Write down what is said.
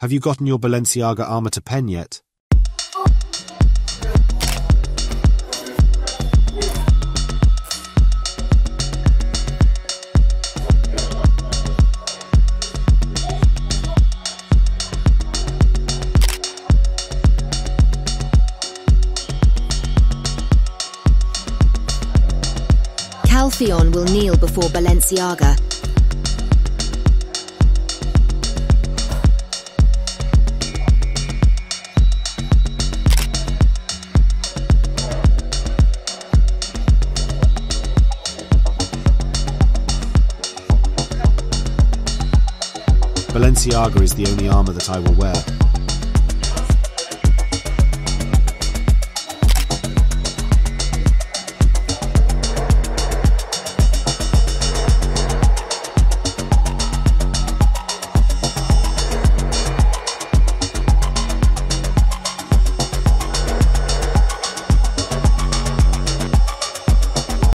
Have you gotten your Balenciaga armor to pen yet? Calpheon will kneel before Balenciaga. Balenciaga is the only armor that I will wear.